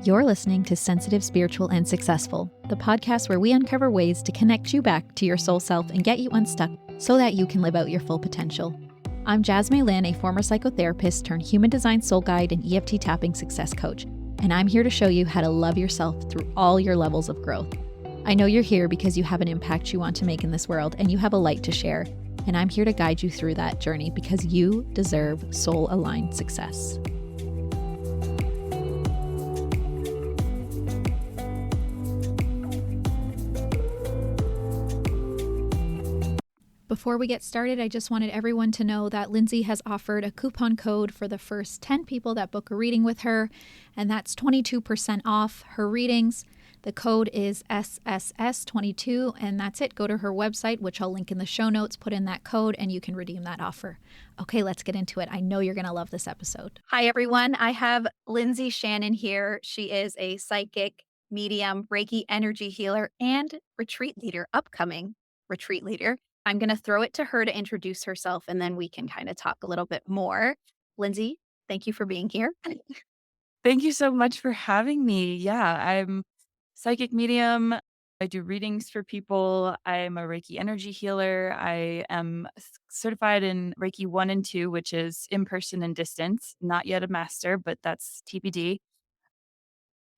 You're listening to Sensitive, Spiritual, and Successful, the podcast where we uncover ways to connect you back to your soul self and get you unstuck so that you can live out your full potential. I'm Jasmine Lynn, a former psychotherapist turned human design soul guide and EFT tapping success coach, and I'm here to show you how to love yourself through all your levels of growth. I know you're here because you have an impact you want to make in this world and you have a light to share, and I'm here to guide you through that journey because you deserve soul-aligned success. Before we get started, I just wanted everyone to know that Lindsay has offered a coupon code for the first 10 people that book a reading with her, and that's 22% off her readings. The code is SSS22, and that's it. Go to her website, which I'll link in the show notes, put in that code, and you can redeem that offer. Okay, let's get into it. I know you're going to love this episode. Hi, everyone. I have Lindsay Shannon here. She is a psychic, medium, Reiki energy healer, and retreat leader, upcoming retreat leader. I'm going to throw it to her to introduce herself, and then we can kind of talk a little bit more. Lindsay, thank you for being here. Thank you so much for having me. Yeah, I'm psychic medium. I do readings for people. I'm a Reiki energy healer. I am certified in Reiki 1 and 2, which is in person and distance. Not yet a master, but that's TBD.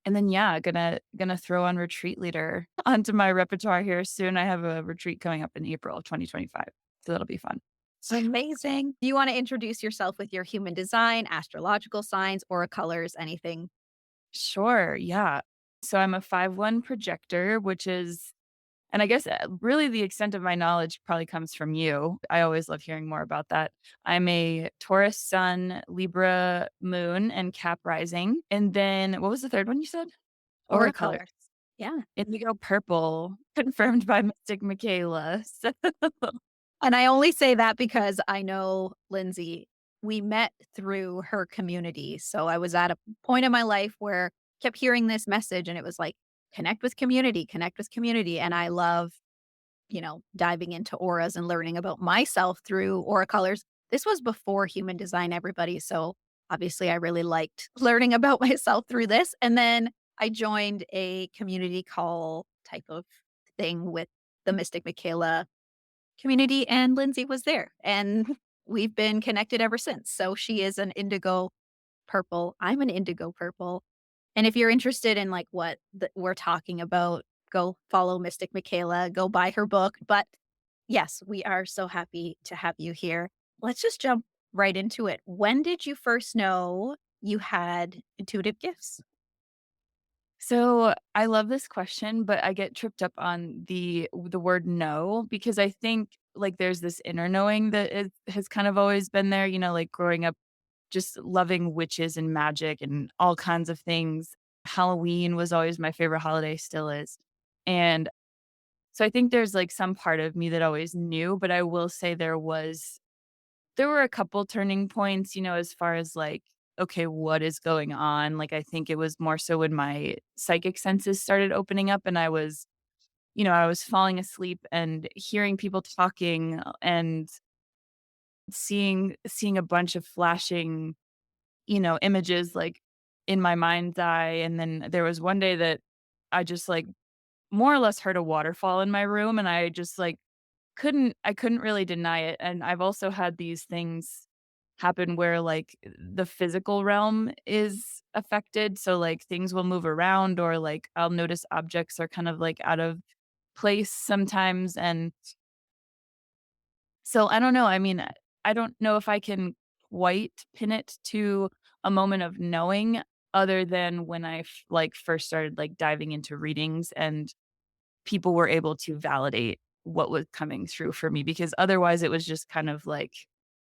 And then gonna throw on retreat leader onto my repertoire here soon. I have a retreat coming up in April of 2025. So that'll be fun. Amazing. Do you want to introduce yourself with your human design, astrological signs, aura colors, anything? Sure, yeah. So I'm a 5/1 projector, which is, and I guess really the extent of my knowledge probably comes from you. I always love hearing more about that. I'm a Taurus sun, Libra moon, and Cap rising. And then what was the third one you said? Aura Color. colors. Yeah. Indigo purple, confirmed by Mystic Michaela. So, And I only say that because I know Lindsay, we met through her community. So I was at a point in my life where I kept hearing this message and it was like, connect with community, connect with community. And I love, diving into auras and learning about myself through aura colors. This was before human design, everybody. So obviously I really liked learning about myself through this. And then I joined a community call type of thing with the Mystic Michaela community, and Lindsay was there, and we've been connected ever since. So she is an indigo purple. I'm an indigo purple. And if you're interested in like what we're talking about, go follow Mystic Michaela, go buy her book. But yes, we are so happy to have you here. Let's just jump right into it. When did you first know you had intuitive gifts? so I love this question, but I get tripped up on the word no, because I think like there's this inner knowing that has kind of always been there, like growing up just loving witches and magic and all kinds of things. Halloween was always my favorite holiday, still is. And so I think there's like some part of me that always knew, but I will say there were a couple turning points, as far as like, okay, what is going on? Like I think it was more so when my psychic senses started opening up and I was falling asleep and hearing people talking and seeing a bunch of flashing images like in my mind's eye. And then there was one day that I just like more or less heard a waterfall in my room and I just like couldn't really deny it. And I've also had these things happen where like the physical realm is affected. So like things will move around or like I'll notice objects are kind of like out of place sometimes. And so I don't know. I mean, I don't know if I can quite pin it to a moment of knowing other than when I like first started like diving into readings and people were able to validate what was coming through for me because otherwise it was just kind of like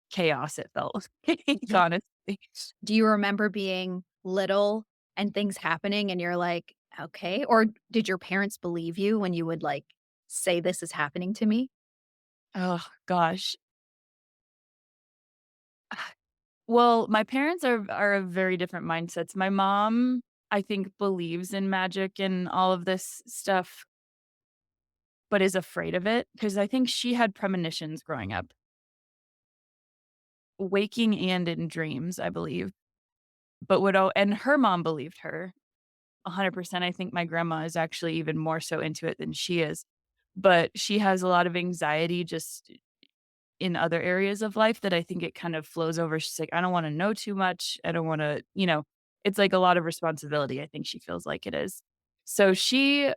chaos it felt, Yeah. honestly. Do you remember being little and things happening and you're like, okay? Or did your parents believe you when you would like say, this is happening to me? Oh gosh. Well, my parents are of very different mindsets. My mom, I think, believes in magic and all of this stuff, but is afraid of it because I think she had premonitions growing up, waking and in dreams, I believe. But and her mom believed her. 100%. I think my grandma is actually even more so into it than she is. But she has a lot of anxiety just in other areas of life that I think it kind of flows over. She's like, "I don't wanna know too much. I don't wanna," it's like a lot of responsibility, I think she feels like it is. So she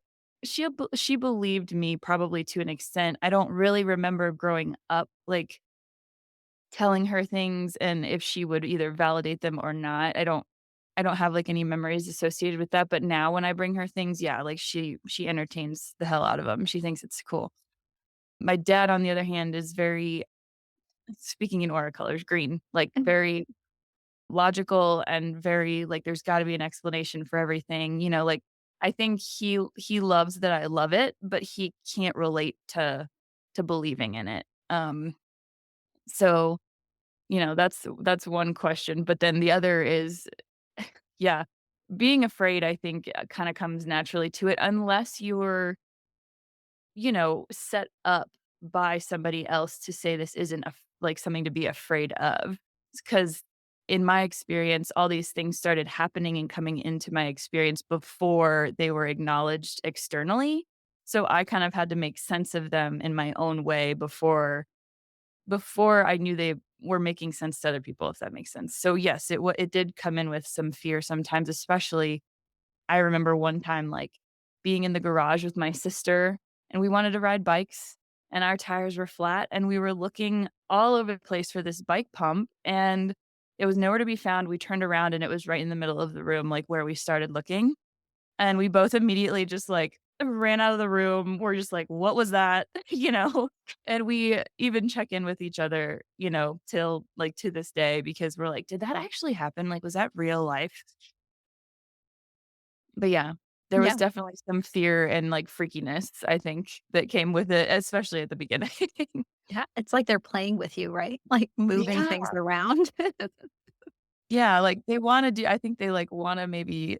believed me probably to an extent. I don't really remember growing up, like, telling her things and if she would either validate them or not. I don't have, like, any memories associated with that, but now when I bring her things, yeah, like, she entertains the hell out of them. She thinks it's cool. My dad, on the other hand, is very, speaking in aura colors, green, like, very logical and very, like, there's gotta be an explanation for everything, like, I think he loves that I love it, but he can't relate to believing in it. So, that's one question, but then the other is, yeah, being afraid, I think, kinda comes naturally to it unless you're, set up by somebody else to say this isn't like something to be afraid of. Because in my experience, all these things started happening and coming into my experience before they were acknowledged externally. So I kind of had to make sense of them in my own way before I knew they were making sense to other people, if that makes sense. So yes, it did come in with some fear sometimes, especially I remember one time, like, being in the garage with my sister, and we wanted to ride bikes, and our tires were flat, and we were looking all over the place for this bike pump, and it was nowhere to be found. We turned around, and it was right in the middle of the room, like, where we started looking, and we both immediately just, like, ran out of the room. We're just like, "What was that?" You know? And we even check in with each other, till, like, to this day because we're like, "Did that actually happen? Like, was that real life?" But yeah, there was Yeah. definitely some fear and, like, freakiness, I think, that came with it, especially at the beginning. Yeah, it's like they're playing with you, right? Like, moving Yeah. things around. Yeah, like, they wanna do I think they, like, wanna maybe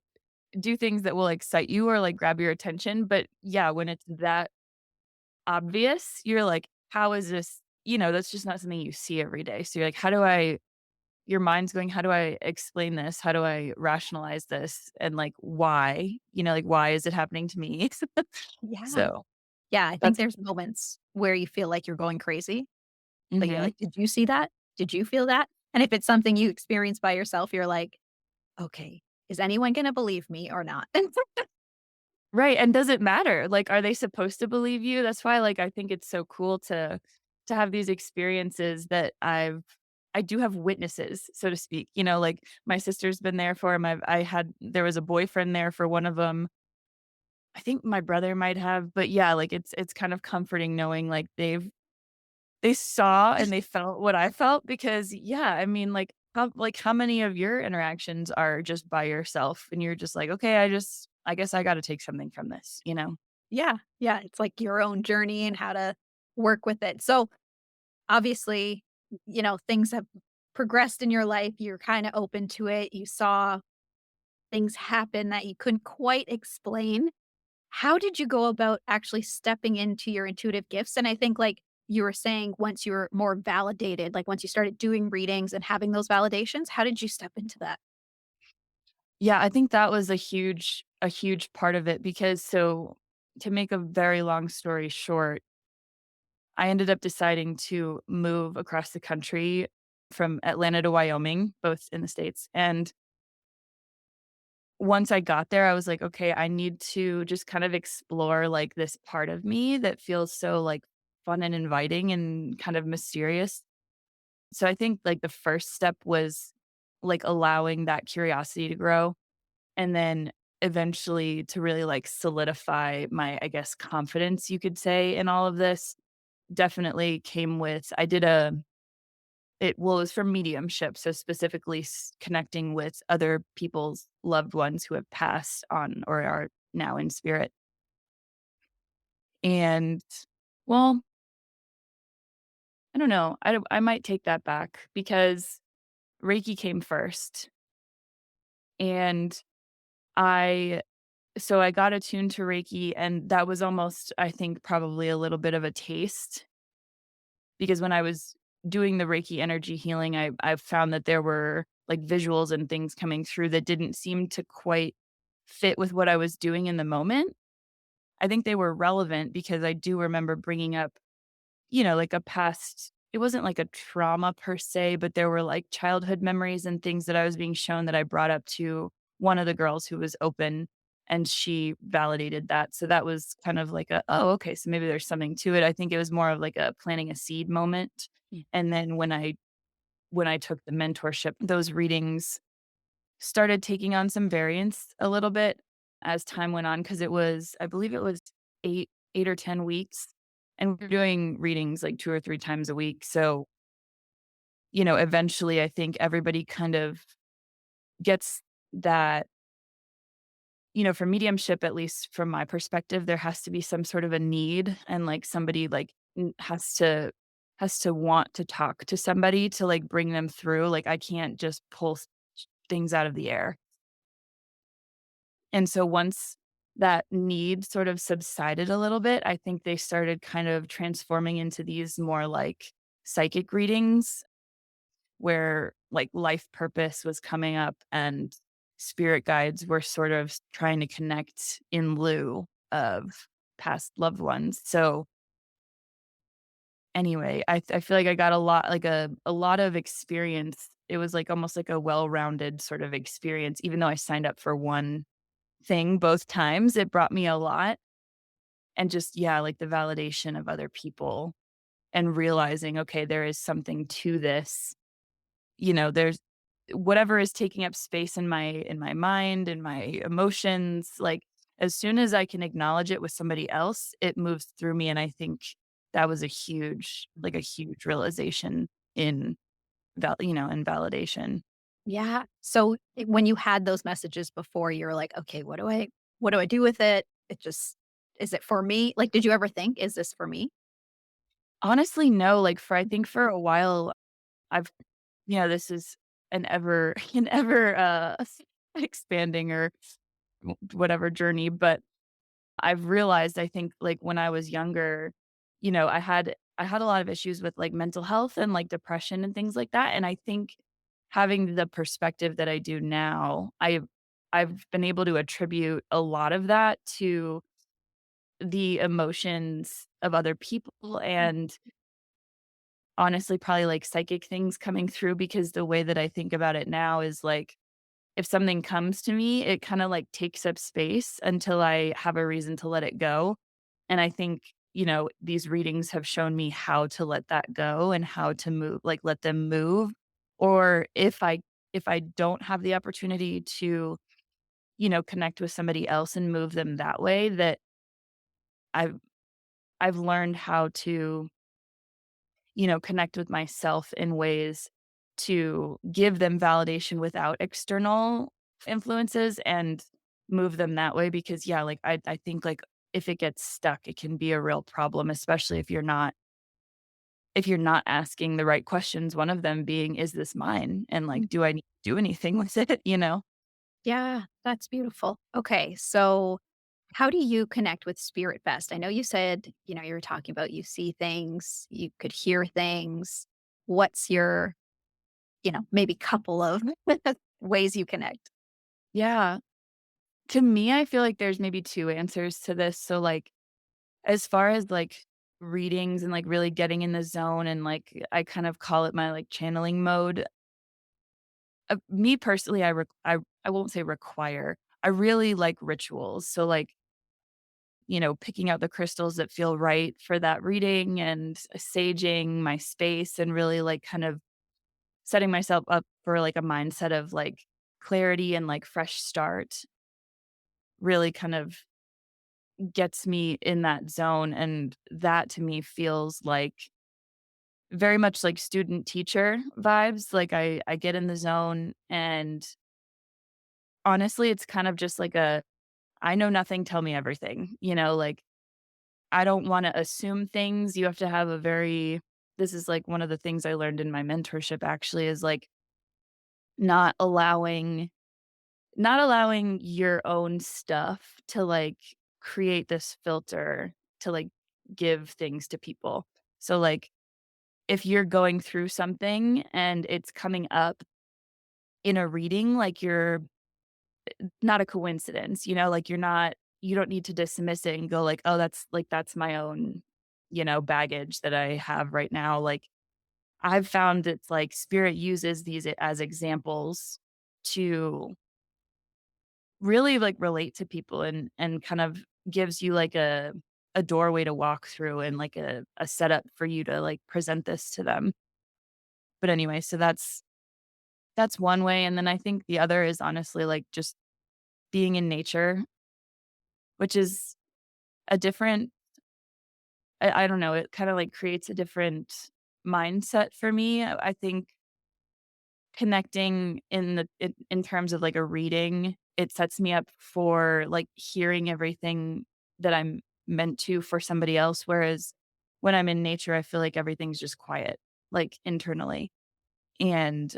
do things that will excite you or, like, grab your attention, but yeah, when it's that obvious, you're like, "How is this?" That's just not something you see every day, so you're like, "How do I," your mind's going, "How do I explain this? How do I rationalize this? And, like, why?" Like, "Why is it happening to me?" Yeah. So, Yeah, I think that's there's moments where you feel like you're going crazy. Like, you're Mhm. like, "Did you see that? Did you feel that?" And if it's something you experience by yourself, you're like, "Okay, is anyone gonna believe me or not?" Right, and does it matter? Like, are they supposed to believe you? That's why, like, I think it's so cool to have these experiences that I do have witnesses, so to speak, like, my sister's been there for him, there was a boyfriend there for one of them. I think my brother might have, but yeah, like, it's kind of comforting knowing, like, they saw and they felt what I felt because, yeah, I mean, how many of your interactions are just by yourself and you're just like, "Okay, I guess I gotta take something from this," you know? Yeah, yeah, it's like your own journey and how to work with it. So, obviously, things have progressed in your life, you're kinda open to it, you saw things happen that you couldn't quite explain. How did you go about actually stepping into your intuitive gifts? And I think, like you were saying, once you were more validated, like once you started doing readings and having those validations, how did you step into that? Yeah, I think that was a huge part of it because to make a very long story short, I ended up deciding to move across the country from Atlanta to Wyoming, both in the States, and once I got there, I was like, "Okay, I need to just kind of explore, like, this part of me that feels so, like, fun and inviting and kind of mysterious." So I think, like, the first step was, like, allowing that curiosity to grow, and then eventually to really, like, solidify my, I guess, confidence, you could say, in all of this, definitely came with I did a it was for mediumship, so specifically connecting with other people's loved ones who have passed on or are now in spirit. And, well, I don't know. I might take that back because Reiki came first. And I so I got attuned to Reiki, and that was almost, I think, probably a little bit of a taste because when I was doing the Reiki energy healing, I found that there were, like, visuals and things coming through that didn't seem to quite fit with what I was doing in the moment. I think they were relevant because I do remember bringing up, like a past it wasn't like a trauma per se, but there were like childhood memories and things that I was being shown that I brought up to one of the girls who was open, and she validated that. So that was kind of like oh, okay, so maybe there's something to it. I think it was more of like a planting a seed moment. And then when I took the mentorship, those readings started taking on some variance a little bit as time went on, because I believe it was 8 or 10 weeks, and we're doing readings like 2 or 3 times a week. So, eventually I think everybody kind of gets that, for mediumship, at least from my perspective, there has to be some sort of a need, and like somebody like has to want to talk to somebody to like bring them through. Like I can't just pull things out of the air. And so once that need sort of subsided a little bit, I think they started kind of transforming into these more like psychic readings where like life purpose was coming up and spirit guides were sort of trying to connect in lieu of past loved ones. So anyway, I feel like I got a lot like a lot of experience. It was like almost like a well-rounded sort of experience, even though I signed up for one thing both times. It brought me a lot, and just yeah, like the validation of other people and realizing, okay, there is something to this. There's whatever is taking up space in my mind and my emotions, like as soon as I can acknowledge it with somebody else, it moves through me. And I think that was a huge realization in in validation. Yeah. So, when you had those messages before, you're like, "Okay, what do I do with it? It just is it for me?" Like, did you ever think, "Is this for me?" Honestly, no, like for I think for a while I've this is an ever an ever, expanding or whatever journey, but I've realized, I think, like, when I was younger, I had a lot of issues with, like, mental health and, like, depression and things like that, and I think having the perspective that I do now, I've been able to attribute a lot of that to the emotions of other people and honestly, probably, like, psychic things coming through, because the way that I think about it now is, like, if something comes to me, it kinda, like, takes up space until I have a reason to let it go, and I think, these readings have shown me how to let that go and how to move like, let them move, or if I don't have the opportunity to, connect with somebody else and move them that way, that I've I've learned how to connect with myself in ways to give them validation without external influences and move them that way, because yeah, like I think like if it gets stuck, it can be a real problem, especially if you're not asking the right questions, one of them being, is this mine? And Mm. like, do I need to do anything with it? Yeah, that's beautiful. Okay, so how do you connect with spirit best? I know you said, you were talking about you see things, you could hear things. What's your, maybe couple of ways you connect? Yeah. To me, I feel like there's maybe two answers to this. So like as far as, like, readings and, like, really getting in the zone and, like, I kind of call it my, like, channeling mode. Me personally, I won't say require. I really like rituals. So, like, picking out the crystals that feel right for that reading and saging my space and really, like, kind of setting myself up for, like, a mindset of, like, clarity and, like, fresh start really kind of gets me in that zone, and that to me feels like very much like student teacher vibes. Like I get in the zone, and honestly, it's kind of just like I know nothing, tell me everything. Like I don't want to assume things. You have to have a very this is like one of the things I learned in my mentorship actually is like not allowing not allowing your own stuff to like create this filter to like give things to people. So like if you're going through something and it's coming up in a reading, like not a coincidence, like you don't need to dismiss it and go like, "Oh, that's my own, baggage that I have right now." Like I've found it's like spirit uses these as examples to really like relate to people and kind of gives you like a doorway to walk through and like a setup for you to like present this to them. But anyway, so that's one way. And then I think the other is honestly like just being in nature, which is a different I don't know, it kind of like creates a different mindset for me. I think connecting in terms of like a reading, it sets me up for like hearing everything that I'm meant to for somebody else. Whereas when I'm in nature, I feel like everything's just quiet, like internally. And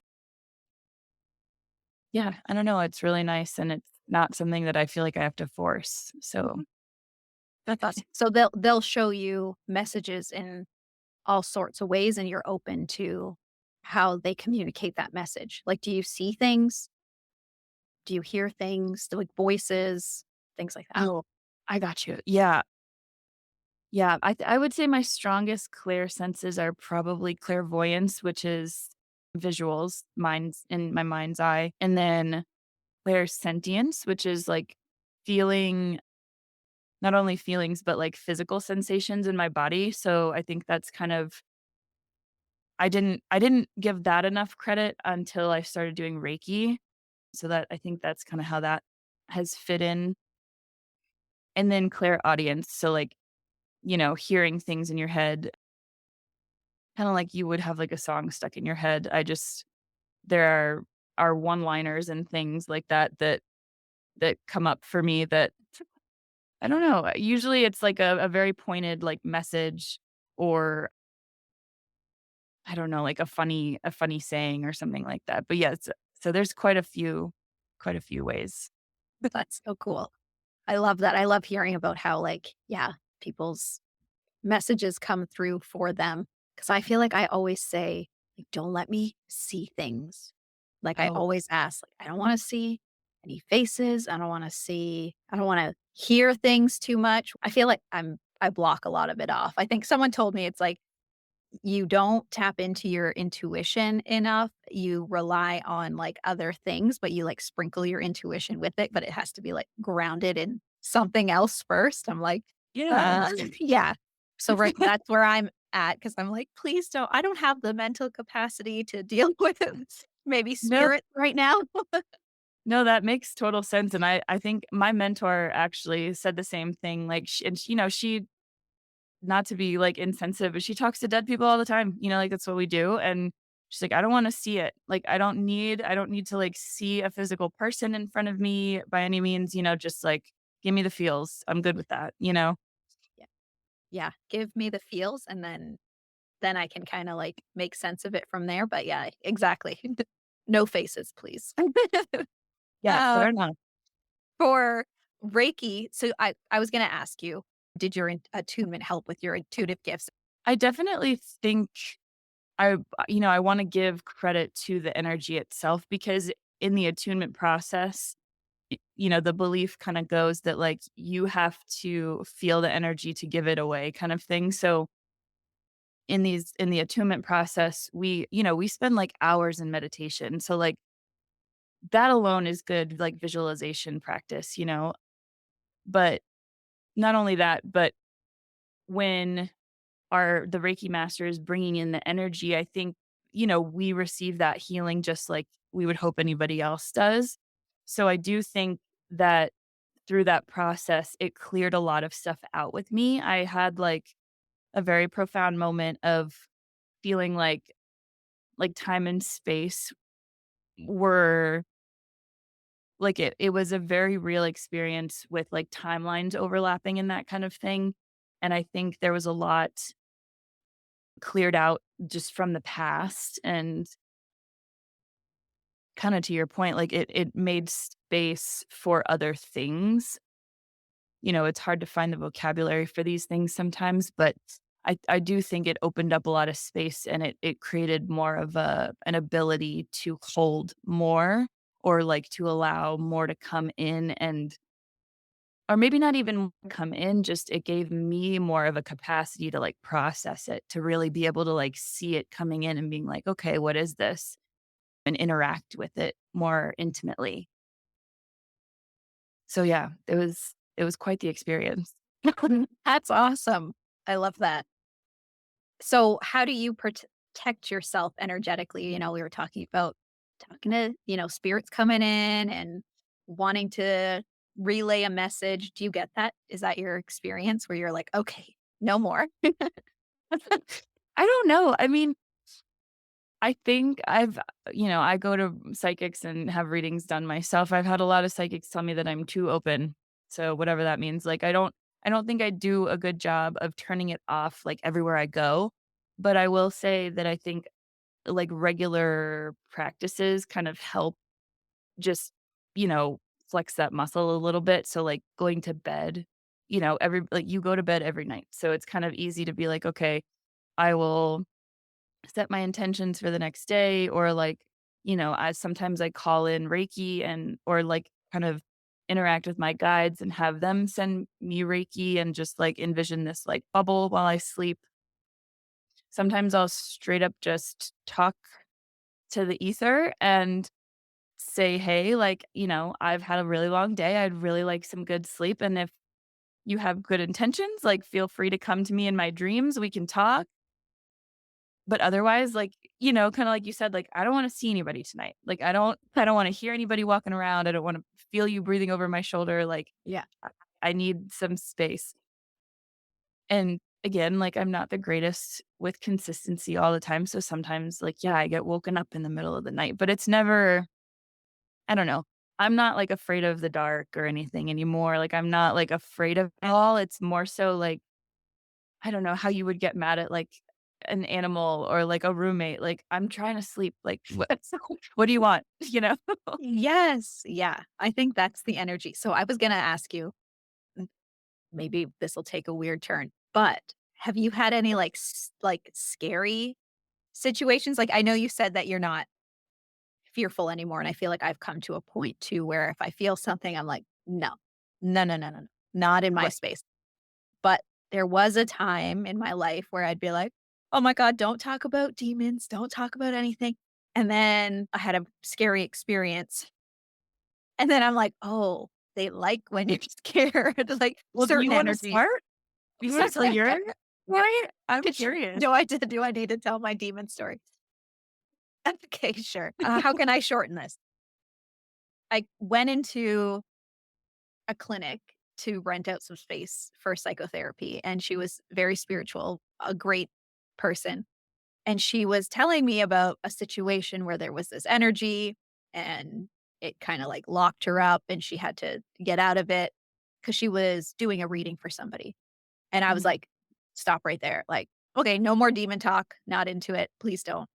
yeah, I don't know. It's really nice and it's not something that I feel like I have to force. So Mhm. That's awesome. So they'll show you messages in all sorts of ways, and you're open to how they communicate that message. Like, do you see things? Do you hear things, like voices, things like that? oh, I got you. Yeah. Yeah, I would say my strongest clear senses are probably clairvoyance, which is visuals, minds in my mind's eye, and then clairsentience, which is like feeling not only feelings, but like physical sensations in my body. So I think that's kind of I didn't give that enough credit until I started doing Reiki. So that I think that's kind of how that has fit in. And then clairaudience. So like, hearing things in your head. Kinda like you would have, like, a song stuck in your head. There are one-liners and things like that come up for me that I don't know, usually it's like a very pointed, like, message or I don't know, like a funny saying or something like that. But, yeah, so there's quite a few ways. That's so cool. I love that. I love hearing about how, like, yeah, people's messages come through for them. Because I feel like I always say, like, "Don't let me see things." Like, I Oh, always ask, like, "I don't wanna see any faces. I don't wanna hear things too much." I feel like I block a lot of it off. I think someone told me it's like, you don't tap into your intuition enough. You rely on, like, other things, but you, like, sprinkle your intuition with it, but it has to be, like, grounded in something else first. I'm like, yeah. yeah." So, right, that's where I'm at because 'cause I'm like, "Please don't I don't have the mental capacity to deal with maybe No, spirit right now." no, that makes total sense, and I think my mentor actually said the same thing, like, sh and, she not to be, like, insensitive, but she talks to dead people all the time, like, that's what we do, and she's like, "I don't wanna see it." Like, I don't need to, like, see a physical person in front of me by any means, just, like, give me the feels. I'm good with that, you know? Yeah. Yeah, give me the feels, and then I can kinda, like, make sense of it from there, but yeah, exactly. No faces, please. Yeah, Uh fair enough. For Reiki, so I was gonna ask you, did your attunement help with your intuitive gifts? I definitely think I wanna give credit to the energy itself because in the attunement process, the belief kinda goes that, like, you have to feel the energy to give it away kind of thing, so in the attunement process, we spend, like, hours in meditation, so, like, that alone is good, like, visualization practice, but not only that, but when the Reiki master is bringing in the energy, I think, we receive that healing just like we would hope anybody else does. So I do think that through that process, it cleared a lot of stuff out with me. I had like a very profound moment of feeling like time and space were like it was a very real experience with like timelines overlapping and that kind of thing. And I think there was a lot cleared out just from the past and kinda to your point, like, it made space for other things. It's hard to find the vocabulary for these things sometimes, but I do think it opened up a lot of space and it created more of an ability to hold more. or, like, to allow more to come in and or maybe not even come in, just it gave me more of a capacity to, like, process it, to really be able to, like, see it coming in and being like, "Okay, what is this?" And interact with it more intimately. So, yeah, it was quite the experience. That's awesome. I love that. So, how do you protect yourself energetically? We were talking to, spirits coming in and wanting to relay a message. Do you get that? Is that your experience where you're like, okay, no more? I don't know. I mean, I think I go to psychics and have readings done myself. I've had a lot of psychics tell me that I'm too open. So whatever that means. Like I don't think I do a good job of turning it off like everywhere I go. But I will say that I think like regular practices kind of help just, you know, flex that muscle a little bit. So like going to bed, every like you go to bed every night. So it's kind of easy to be like, okay, I will set my intentions for the next day or like, I sometimes I call in Reiki and or like kind of interact with my guides and have them send me Reiki and just like envision this like bubble while I sleep. Sometimes I'll straight up just talk to the ether and say, "Hey, like, I've had a really long day. I'd really like some good sleep and if you have good intentions, like feel free to come to me in my dreams. We can talk." But otherwise, like, kinda like you said, like, I don't wanna see anybody tonight. Like, I don't wanna hear anybody walking around. I don't wanna feel you breathing over my shoulder. Like, Yeah. I need some space. And again, like, I'm not the greatest with consistency all the time. So sometimes, like, yeah, I get woken up in the middle of the night, but it's never I don't know. I'm not, like, afraid of the dark or anything anymore. Like, I'm not, like, afraid of it all. It's more so, like, I don't know how you would get mad at, like, an animal or, like, a roommate. Like, "I'm trying to sleep." Like, what do you want?" You know? Yes. Yeah. I think that's the energy. So, I was going to ask you, m- maybe this will take a weird turn, but have you had any like scary situations? Like, I know you said that you're not fearful anymore. And I feel like I've come to a point too where if I feel something, I'm like, no, no, no, no, no, no, not in my Right. space. But there was a time in my life where I'd be like, oh my God, don't talk about demons, don't talk about anything. And then I had a scary experience. And then I'm like, oh, they like when you're scared, like Well, do certain you wanna energies. start? Do you wanna tell your story? I'm curious. Do I need to tell my demon story? Okay, sure. How can I shorten this? I went into a clinic to rent out some space for psychotherapy, and she was very spiritual, a great person. And she was telling me about a situation where there was this energy and it kind of like locked her up and she had to get out of it because she was doing a reading for somebody. And I was Mhm. like, stop right there. Like, okay, no more demon talk. Not into it. Please don't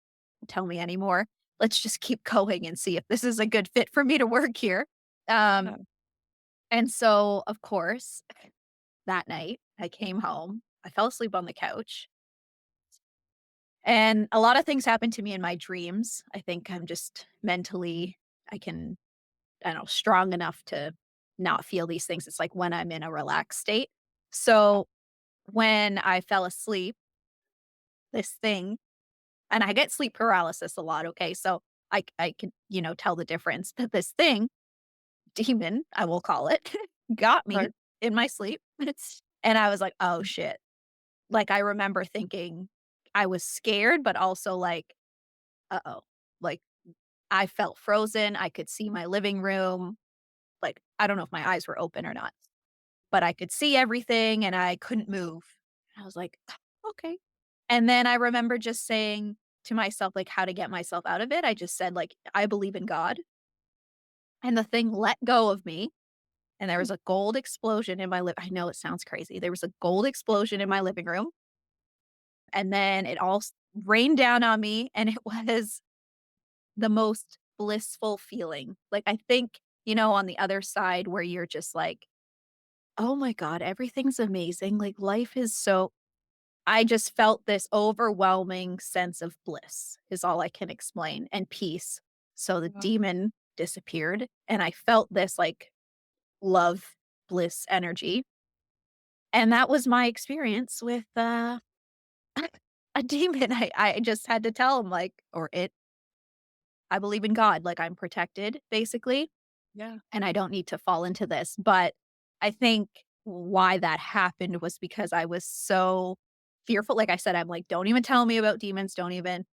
tell me anymore. Let's just keep going and see if this is a good fit for me to work here. Yeah. Um, and so, of course, that night I came home. I fell asleep on the couch. And a lot of things happen to me in my dreams. I think I'm just mentally, I can, I don't know, strong enough to not feel these things. It's like when I'm in a relaxed state. So when I fell asleep, this thing, and I get sleep paralysis a lot. Okay. So I can, tell the difference. But this thing, demon, I will call it, got me Right. in my sleep. And I was like, oh shit. Like I remember thinking I was scared, but also like, uh-oh. Like I felt frozen. I could see my living room. Like, I don't know if my eyes were open or not, but I could see everything and I couldn't move. I was like, okay. And then I remember just saying to myself, like, how to get myself out of it. I just said, like, I believe in God. And the thing let go of me. And there was a gold explosion in my I know it sounds crazy. There was a gold explosion in my living room. And then it all rained down on me. And it was the most blissful feeling. Like, I think, on the other side where you're just like, "Oh my god, everything's amazing." Like, life is so I just felt this overwhelming sense of bliss is all I can explain, and peace. So the Wow. demon disappeared, and I felt this, like, love, bliss energy, and that was my experience with, a demon. I just had to tell him, like, or it, "I believe in God, like, I'm protected, basically, Yeah. and I don't need to fall into this." But I think why that happened was because I was so fearful. Like I said, I'm like, "Don't even tell me about demons, don't even."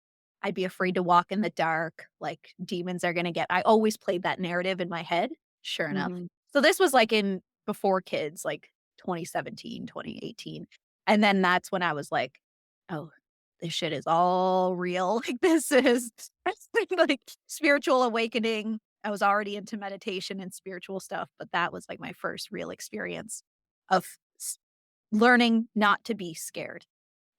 I'd be afraid to walk in the dark, like, demons are gonna get I always played that narrative in my head, sure enough. Mhm. So this was, like, in before kids, like, 2017, 2018, and then that's when I was like, "Oh, this shit is all real." Like, this is like, spiritual awakening. I was already into meditation and spiritual stuff, but that was, like, my first real experience of learning not to be scared,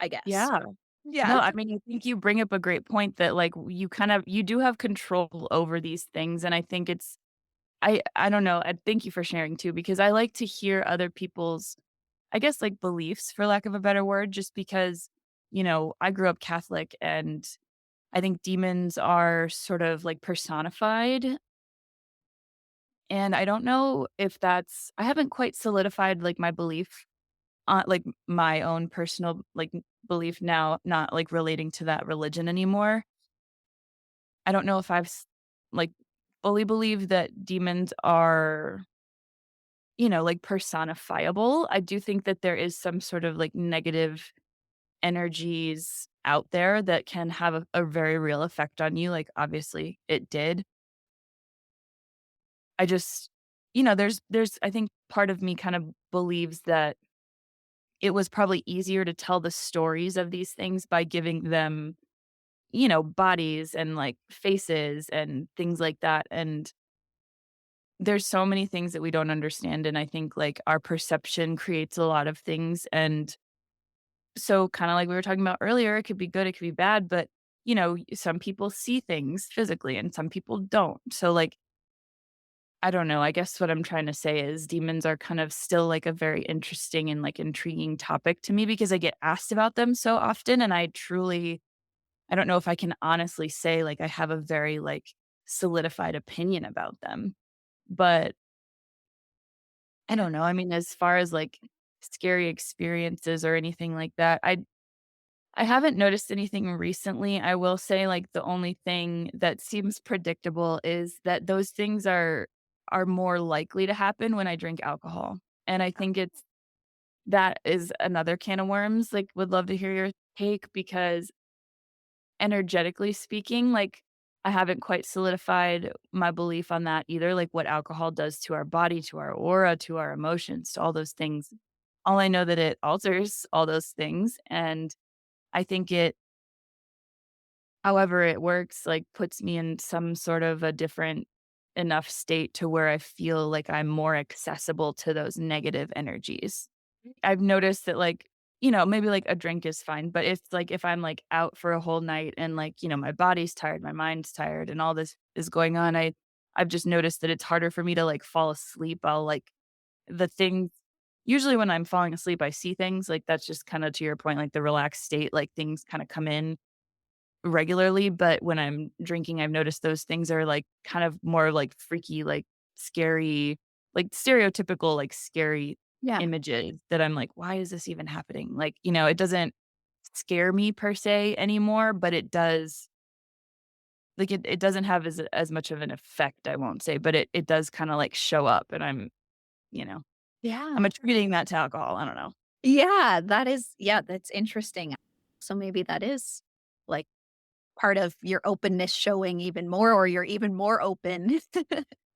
I guess. Yeah. Yeah. No, I mean, I think you bring up a great point that, like, you do have control over these things, and I think it's I don't know, thank you for sharing too, because I like to hear other people's, I guess, like, beliefs, for lack of a better word, just because, I grew up Catholic, and I think demons are sort of, like, personified, and I don't know if that's I haven't quite solidified, like, my belief like, my own personal, like, belief now, not, like, relating to that religion anymore. I don't know if like, fully believe that demons are, like, personifiable. I do think that there is some sort of, like, negative energies out there that can have a very real effect on you, like, obviously it did. I just there's I think part of me kind of believes that it was probably easier to tell the stories of these things by giving them, bodies and, like, faces and things like that, and there's so many things that we don't understand, and I think, like, our perception creates a lot of things, and so kinda like we were talking about earlier, it could be good, it could be bad, but, some people see things physically and some people don't. So, like, I don't know, I guess what I'm trying to say is demons are kind of still, like, a very interesting and, like, intriguing topic to me because I get asked about them so often, and I don't know if I can honestly say, like, I have a very, like, solidified opinion about them, but I Yeah. don't know. I mean, as far as, like, scary experiences or anything like that, I haven't noticed anything recently. I will say, like, the only thing that seems predictable is that those things are more likely to happen when I drink alcohol, and I think that is another can of worms. Like, would love to hear your take because energetically speaking, like, I haven't quite solidified my belief on that either, like, what alcohol does to our body, to our aura, to our emotions, to all those things. All I know that it alters all those things, and I think it however it works, like, puts me in some sort of a different enough state to where I feel like I'm more accessible to those negative energies. I've noticed that, like, maybe, like, a drink is fine, but it's, like, if I'm, like, out for a whole night and, like, my body's tired, my mind's tired, and all this is going on, I've just noticed that it's harder for me to, like, fall asleep. I'll, like the things usually when I'm falling asleep, I see things, like, that's just kinda to your point, like, the relaxed state, like, things kinda come in regularly, but when I'm drinking, I've noticed those things are, like, kind of more, like, freaky, like, scary, like, stereotypical, like, scary Yeah. images that I'm like, "Why is this even happening?" Like, it doesn't scare me per se anymore, but it does like, it doesn't have as much of an effect, I won't say, but it does kinda, like, show up, and you know, I'm Yeah. attributing that to alcohol, I don't know. Yeah, that is yeah, that's interesting. So maybe that is, like, part of your openness showing even more or you're even more open.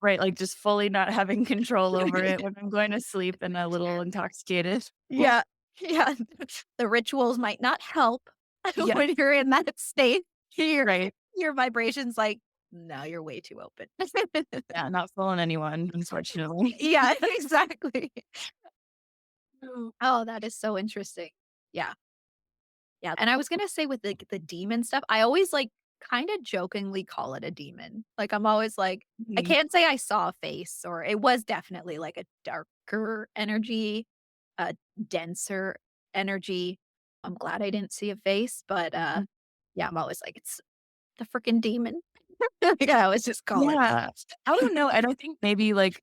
Right, like, just fully not having control over it when I'm going to sleep and a little intoxicated. Yeah. Yeah. The rituals might not help Yeah, when you're in that state. Your right. your vibration's like, "No, you're way too open." Yeah, not fooling anyone, unfortunately. Yeah, exactly. Oh, that is so interesting. Yeah. Yeah, and I was gonna say with the demon stuff, I always, like, kinda jokingly call it a demon. Like, I'm always like I Mhm. can't say I saw a face or it was definitely, like, a darker energy, a denser energy. I'm glad I didn't see a face, but, yeah, I'm always like, "It's the freaking demon." Like, I always just call it that. Yeah. I don't know, and I think maybe, like,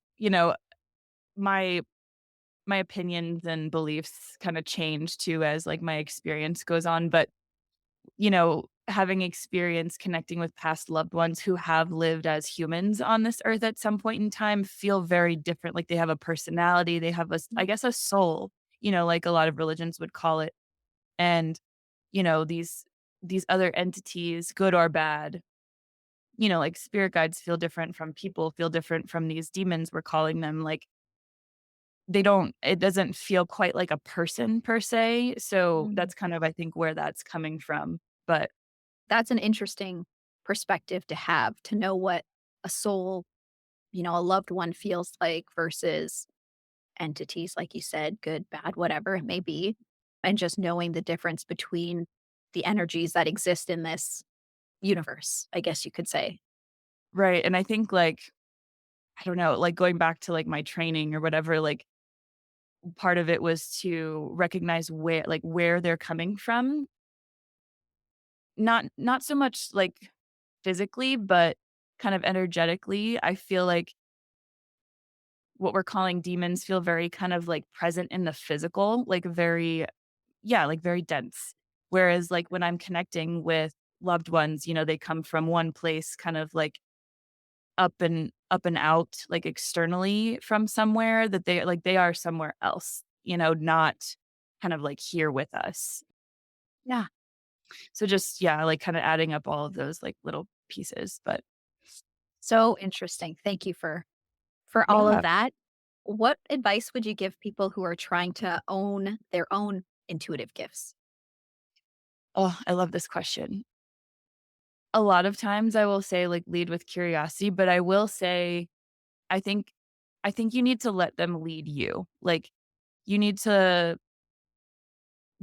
my my opinions and beliefs kinda change too as, like, my experience goes on, but, having experience connecting with past loved ones who have lived as humans on this earth at some point in time feel very different, like, they have a personality, they have I guess, a soul, like a lot of religions would call it, and, these other entities, good or bad, like, spirit guides feel different from people, feel different from these demons, we're calling them, like, it doesn't feel quite like a person per se, so Mm. that's kind of, I think, where that's coming from, but That's an interesting perspective to have, to know what a soul, a loved one feels like versus entities, like you said, good, bad, whatever it may be, and just knowing the difference between the energies that exist in this universe, I guess you could say. right, and I think, like, I don't know, like, going back to, like, my training or whatever, like, part of it was to recognize where they're coming from, not so much, like, physically, but kind of energetically. I feel like what we're calling demons feel very kind of, like, present in the physical, like, very yeah, like, very dense. Whereas, like, when I'm connecting with loved ones, they come from one place kind of, like, up and out, like, externally from somewhere that they are somewhere else, not kind of, like, here with us. Yeah. So just yeah, like, kinda adding up all of those, like, little pieces, but So interesting. Thank you for all of yeah. that. What advice would you give people who are trying to own their own intuitive gifts? Oh, I love this question. A lot of times I will say, like, lead with curiosity, but I will say, I think I think you need to let them lead you. Like, you need to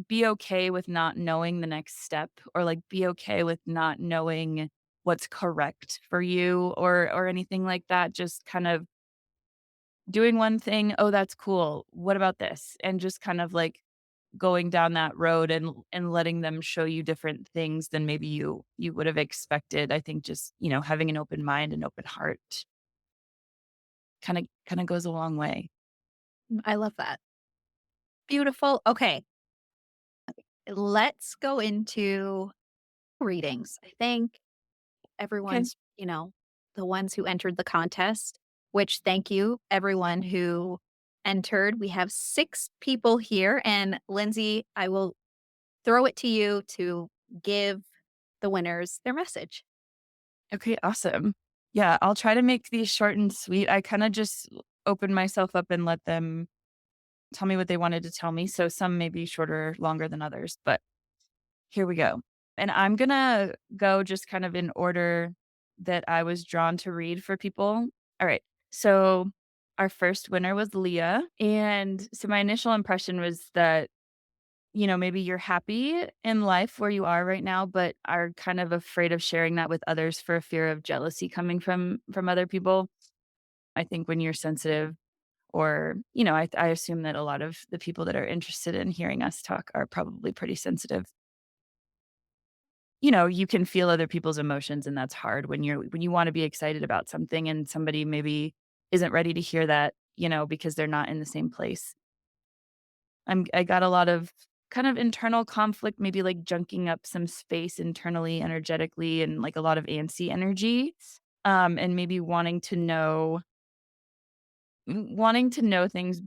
be okay with not knowing the next step or, like, be okay with not knowing what's correct for you or anything like that. Just kind of doing one thing, "Oh, that's cool. What about this?" And just kind of, like, going down that road and letting them show you different things than maybe you would have expected. I think just, having an open mind and open heart kinda goes a long way. I love that. Beautiful. Okay, let's go into readings. I think Okay. everyone's, the ones who entered the contest, which thank you, everyone who entered. We have 6 people here. And Lindsay, I will throw it to you to give the winners their message. Okay, awesome. Yeah, I'll try to make these short and sweet. I kinda just open myself up and let them tell me what they wanted to tell me, so some may be shorter, longer than others, but here we go. And I'm gonna go just kind of in order that I was drawn to read for people. All right. So our first winner was Leah. And so my initial impression was that, maybe you're happy in life where you are right now, but are kind of afraid of sharing that with others for a fear of jealousy coming from other people. I think when you're sensitive or, I assume that a lot of the people that are interested in hearing us talk are probably pretty sensitive. You can feel other people's emotions, and that's hard when you wanna be excited about something and somebody maybe isn't ready to hear that, because they're not in the same place. I got a lot of kind of internal conflict, maybe, like, junking up some space internally, energetically, and, like, a lot of antsy energy, and maybe wanting to know things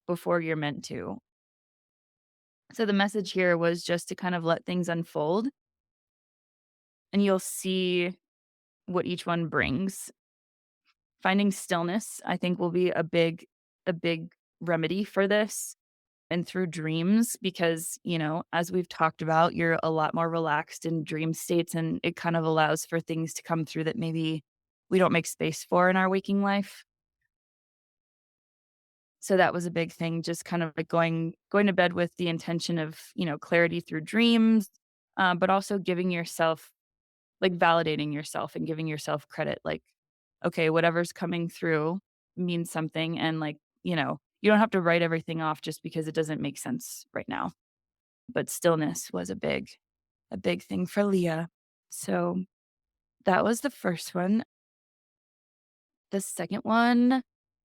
before you're meant to. So the message here was just to kind of let things unfold, and you'll see what each one brings. Finding stillness, I think, will be a big remedy for this, and through dreams because, as we've talked about, you're a lot more relaxed in dream states, and it kind of allows for things to come through that maybe we don't make space for in our waking life. So that was a big thing, just kind of like going to bed with the intention of, clarity through dreams, but also giving yourself like, validating yourself and giving yourself credit, like, okay, whatever's coming through means something, and, like, you don't have to write everything off just because it doesn't make sense right now. But stillness was a big thing for Leah. So, That was the first one. The second one, let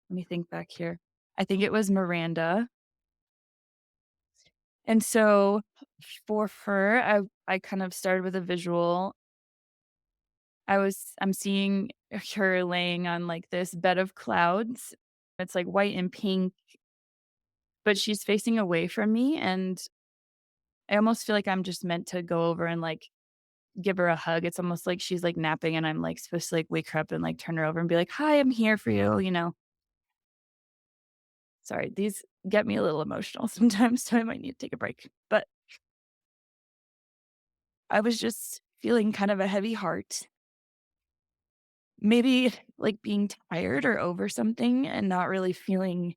me think back here. I think it was Miranda. And so for her, I kind of started with a visual. I'm seeing her laying on like this bed of clouds. It's like white and pink, but she's facing away from me, and I almost feel like I'm just meant to go over and like give her a hug. It's almost like she's like napping and I'm like supposed to like wake her up and like turn her over and be like, "Hi, I'm here for you," you know. Sorry, these get me a little emotional sometimes, so I might need to take a break. But I was just feeling kind of a heavy heart. Maybe like being tired or over something and not really feeling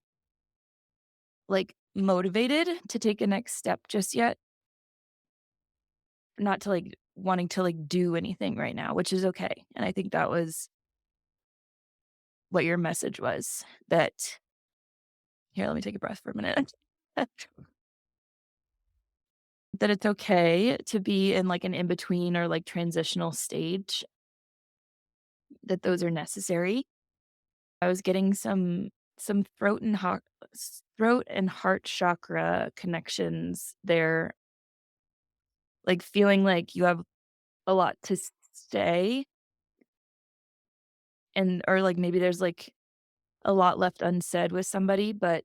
like motivated to take a next step just yet. Not to like wanting to like do anything right now, which is okay. And I think that was what your message was, that here, let me take a breath for a minute. That it's okay to be in like an in between or like transitional stage, that those are necessary. I was getting some throat and heart chakra connections there, like feeling like you have a lot to say, and or like maybe there's like a lot left unsaid with somebody, but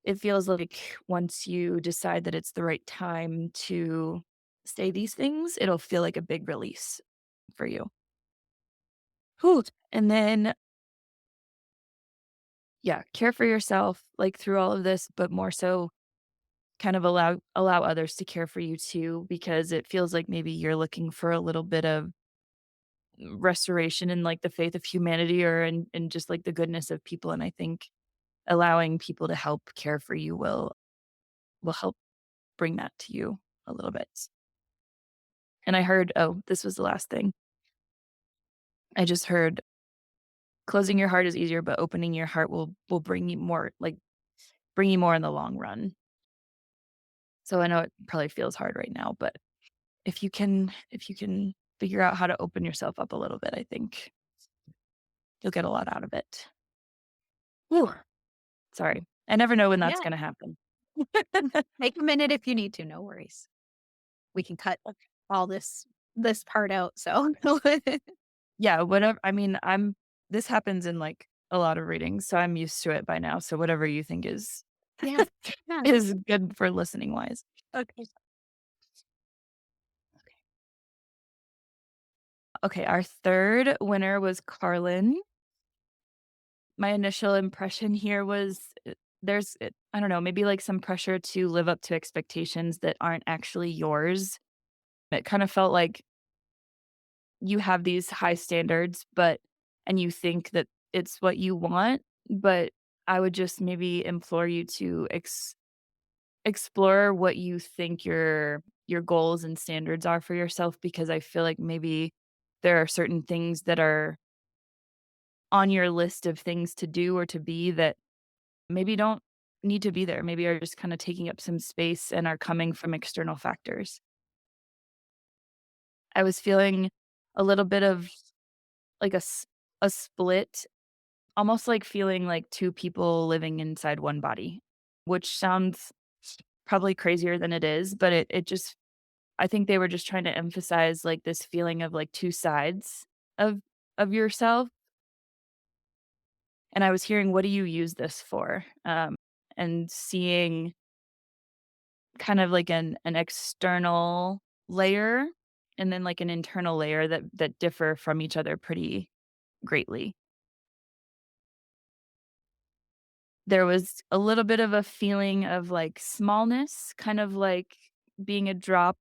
it feels like once you decide that it's the right time to say these things, it'll feel like a big release for you. Whew. And then, yeah, care for yourself like through all of this, but more so kind of allow others to care for you too, because it feels like maybe you're looking for a little bit of restoration in like the faith of humanity or in just like the goodness of people. And I think allowing people to help care for you will help bring that to you a little bit. And I heard, oh, this was the last thing. I just heard closing your heart is easier, but opening your heart will bring you more, like bring you more in the long run. So I know it probably feels hard right now, but if you can figure out how to open yourself up a little bit, I think you'll get a lot out of it. Whew. Sorry. I never know when that's Yeah. gonna happen. Take a minute if you need to, no worries. We can cut all this part out, so Yeah, whatever. I mean, this happens in like a lot of readings, so I'm used to it by now. So whatever you think is Yeah. Yeah. is good for listening wise. Okay. Okay, our third winner was Carlin. My initial impression here was I don't know, maybe like some pressure to live up to expectations that aren't actually yours. It kind of felt like you have these high standards, but and you think that it's what you want, but I would just maybe implore you to explore what you think your goals and standards are for yourself, because I feel like maybe there are certain things that are on your list of things to do or to be that maybe don't need to be there, maybe are just kinda taking up some space and are coming from external factors. I was feeling a little bit of like a split, almost like feeling like 2 people living inside one body, which sounds probably crazier than it is, but it just I think they were just trying to emphasize like this feeling of like 2 sides of yourself, and I was hearing, "What do you use this for?" And seeing kind of like an external layer and then like an internal layer that differ from each other pretty greatly. There was a little bit of a feeling of like smallness, kind of like being a drop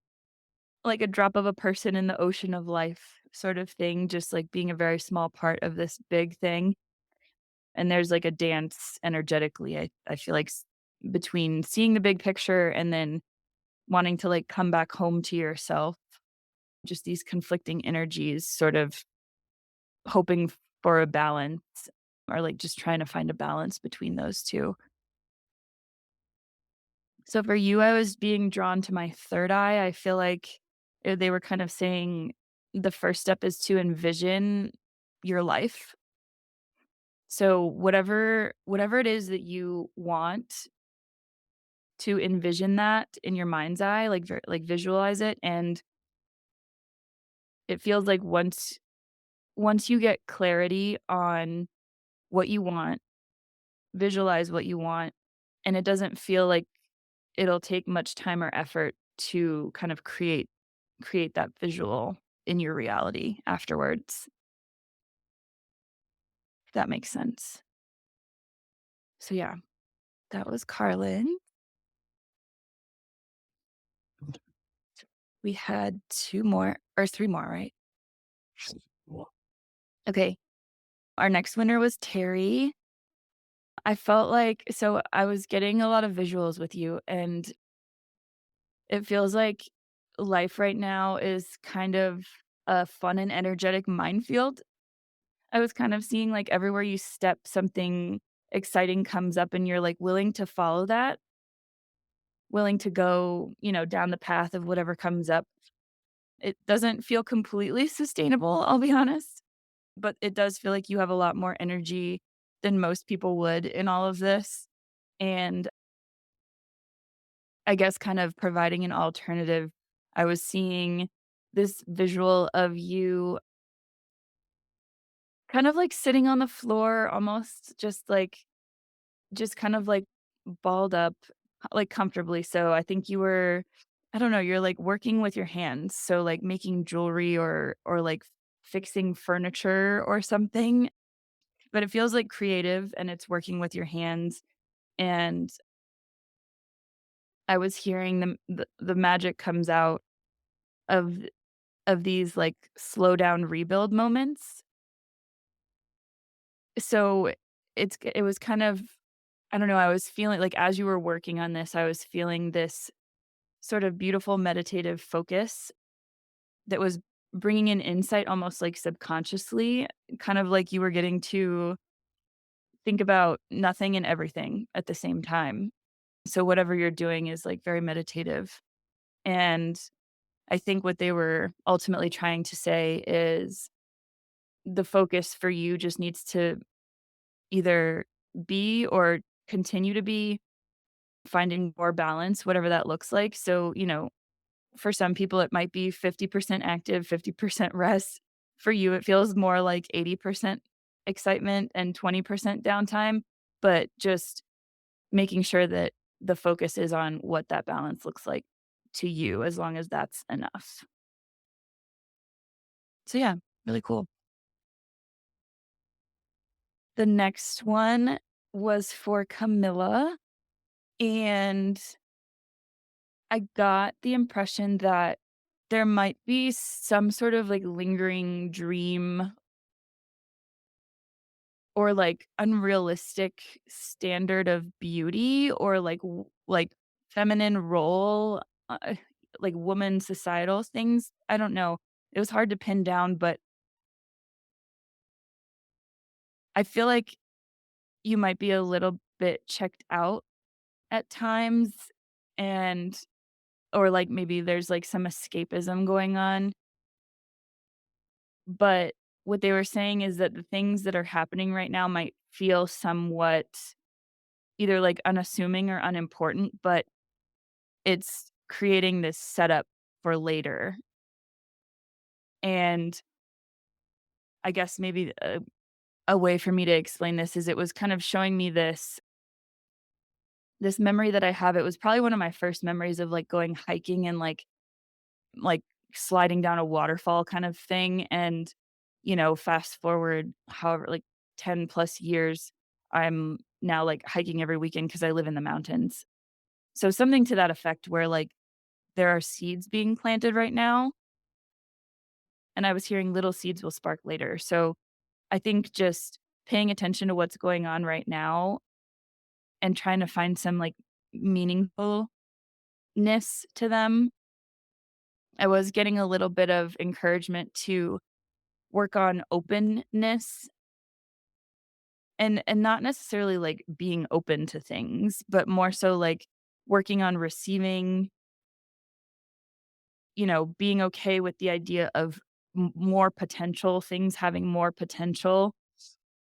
of a person in the ocean of life sort of thing, just like being a very small part of this big thing. And there's like a dance energetically, I feel like between seeing the big picture and then wanting to like come back home to yourself, just these conflicting energies, sort of hoping for a balance or like just trying to find a balance between those two. So for you, I was being drawn to my third eye. I feel like they were kind of saying the first step is to envision your life. So whatever it is that you want, to envision that in your mind's eye, like visualize it, and it feels like once you get clarity on what you want, visualize what you want, and it doesn't feel like it'll take much time or effort to kind of create that visual in your reality afterwards, if that makes sense. So yeah, that was Carlin. We had 2 more or 3 more, right? Okay. Our next winner was Terry. I felt like so I was getting a lot of visuals with you, and it feels like life right now is kind of a fun and energetic minefield. I was kind of seeing, like, everywhere you step, something exciting comes up, and you're, like, willing to follow that, willing to go, down the path of whatever comes up. It doesn't feel completely sustainable, I'll be honest, but it does feel like you have a lot more energy than most people would in all of this, and I guess kind of providing an alternative, I was seeing this visual of you kind of, like, sitting on the floor, almost just kind of, like, balled up, like, comfortably, so I think you were I don't know, you're, like, working with your hands, so, like, making jewelry or fixing furniture or something, but it feels, like, creative, and it's working with your hands, and I was hearing the magic comes out of these, like, slow down rebuild moments. So, it was kind of I don't know, I was feeling like, as you were working on this, I was feeling this sort of beautiful meditative focus that was bringing in insight almost, like, subconsciously, kind of like you were getting to think about nothing and everything at the same time. So, whatever you're doing is, like, very meditative, and I think what they were ultimately trying to say is the focus for you just needs to either be or continue to be finding more balance, whatever that looks like. So, for some people, it might be 50% active, 50% rest. For you, it feels more like 80% excitement and 20% downtime, but just making sure that the focus is on what that balance looks like to you, as long as that's enough. So, yeah, really cool. The next one was for Camilla, and I got the impression that there might be some sort of, like, lingering dream or, like, unrealistic standard of beauty or, like, feminine role, like, woman societal things. I don't know. It was hard to pin down, but I feel like you might be a little bit checked out at times and or, like, maybe there's, like, some escapism going on, but what they were saying is that the things that are happening right now might feel somewhat either, like, unassuming or unimportant, but it's creating this setup for later, and I guess maybe a way for me to explain this is it was kind of showing me this memory that I have. It was probably one of my first memories of, like, going hiking and, like, sliding down a waterfall kind of thing, and, fast forward however, like, 10 plus years, I'm now, like, hiking every weekend because I live in the mountains. So something to that effect where, like, there are seeds being planted right now, and I was hearing little seeds will spark later. So I think just paying attention to what's going on right now and trying to find some, like, meaningfulness to them. I was getting a little bit of encouragement to work on openness and not necessarily, like, being open to things, but more so, like, working on receiving, being okay with the idea of more potential, things having more potential,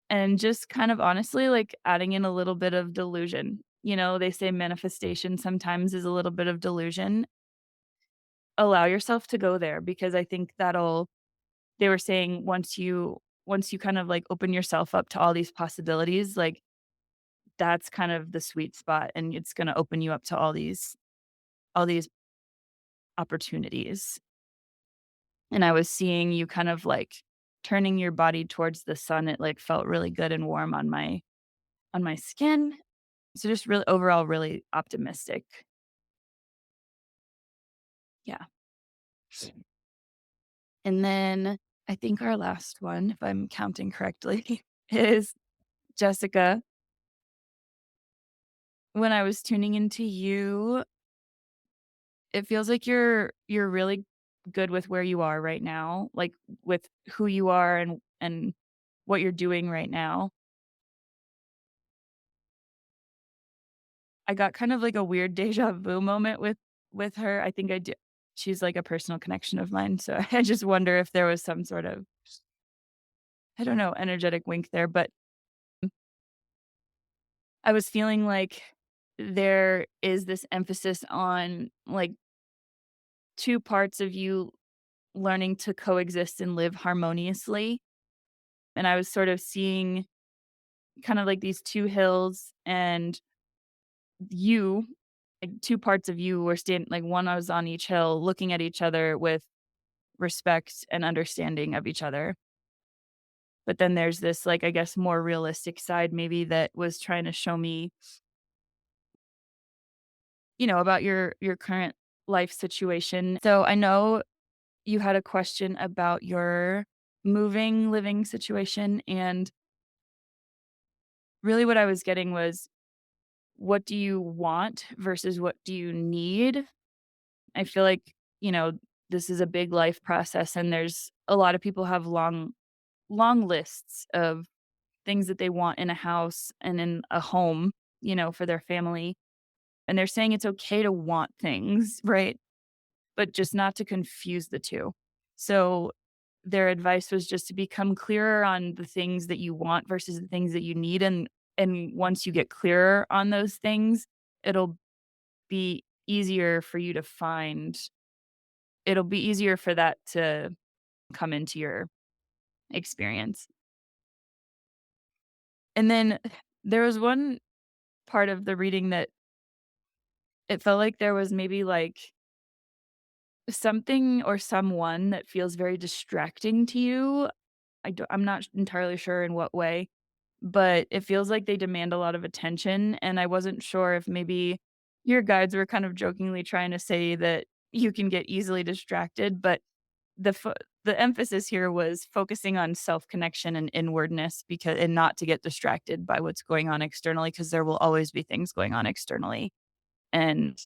and just kind of honestly, like, adding in a little bit of delusion. You know, they say manifestation sometimes is a little bit of delusion. Allow yourself to go there because I think that'll they were saying once you kind of, like, open yourself up to all these possibilities, like, that's kind of the sweet spot, and it's gonna open you up to all these opportunities. And I was seeing you kind of, like, turning your body towards the sun, it, like, felt really good and warm on my skin. So just really overall really optimistic. Yeah. And then I think our last one, if I'm counting correctly, is Jessica. When I was tuning into you, it feels like you're really good with where you are right now, like, with who you are and what you're doing right now. I got kind of like a weird deja vu moment with her. I think I do she's like a personal connection of mine, so I just wonder if there was some sort of, I don't know, energetic wink there, but I was feeling like there is this emphasis on, like, 2 parts of you learning to coexist and live harmoniously, and I was sort of seeing kind of like these 2 hills, and you like, 2 parts of you were stand like, one I was on each hill looking at each other with respect and understanding of each other. But then there's this, like, I guess, more realistic side maybe that was trying to show me, about your current life situation. So I know you had a question about your living situation, and really what I was getting was, what do you want versus what do you need? I feel like, this is a big life process, and there's a lot of people have long lists of things that they want in a house and in a home, for their family. And they're saying it's okay to want things, right? But just not to confuse the 2. So their advice was just to become clearer on the things that you want versus the things that you need, and once you get clearer on those things, it'll be easier for you to find it'll be easier for that to come into your experience. And then there was one part of the reading that it felt like there was maybe, like, something or someone that feels very distracting to you. I'm not entirely sure in what way, but it feels like they demand a lot of attention, and I wasn't sure if maybe your guides were kind of jokingly trying to say that you can get easily distracted, but the fo the emphasis here was focusing on self-connection and inwardness, because and not to get distracted by what's going on externally, because there will always be things going on externally, and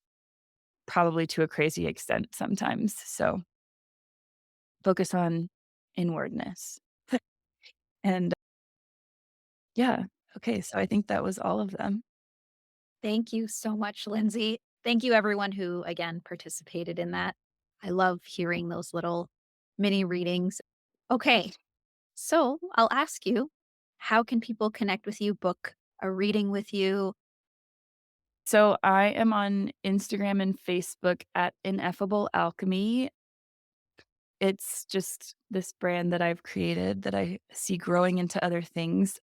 probably to a crazy extent sometimes, so focus on inwardness. And yeah, okay, so I think that was all of them. Thank you so much, Lindsay. Thank you everyone who, again, participated in that. I love hearing those little mini readings. Okay, so I'll ask you, how can people connect with you, book a reading with you? So I am on Instagram and Facebook at Ineffable Alchemy. It's just this brand that I've created that I see growing into other things.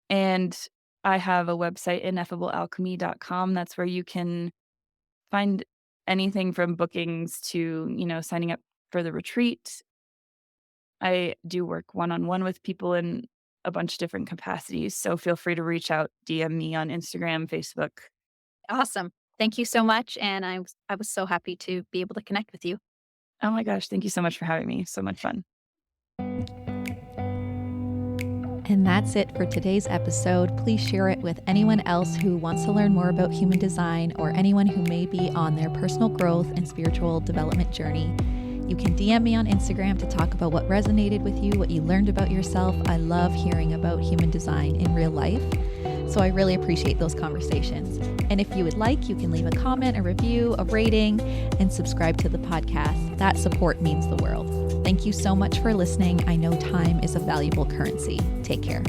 And I have a website, ineffablealchemy.com. That's where you can find anything from bookings to, signing up for the retreat. I do work one-on-one with people in a bunch of different capacities. So feel free to reach out, DM me on Instagram, Facebook. Awesome. Thank you so much, and I was so happy to be able to connect with you. Oh my gosh, thank you so much for having me. So much fun. And that's it for today's episode. Please share it with anyone else who wants to learn more about human design, or anyone who may be on their personal growth and spiritual development journey. You can DM me on Instagram to talk about what resonated with you, what you learned about yourself. I love hearing about human design in real life, so I really appreciate those conversations. And if you would like, you can leave a comment, a review, a rating, and subscribe to the podcast. That support means the world. Thank Thank you so much for listening. I know time is a valuable currency. Take care.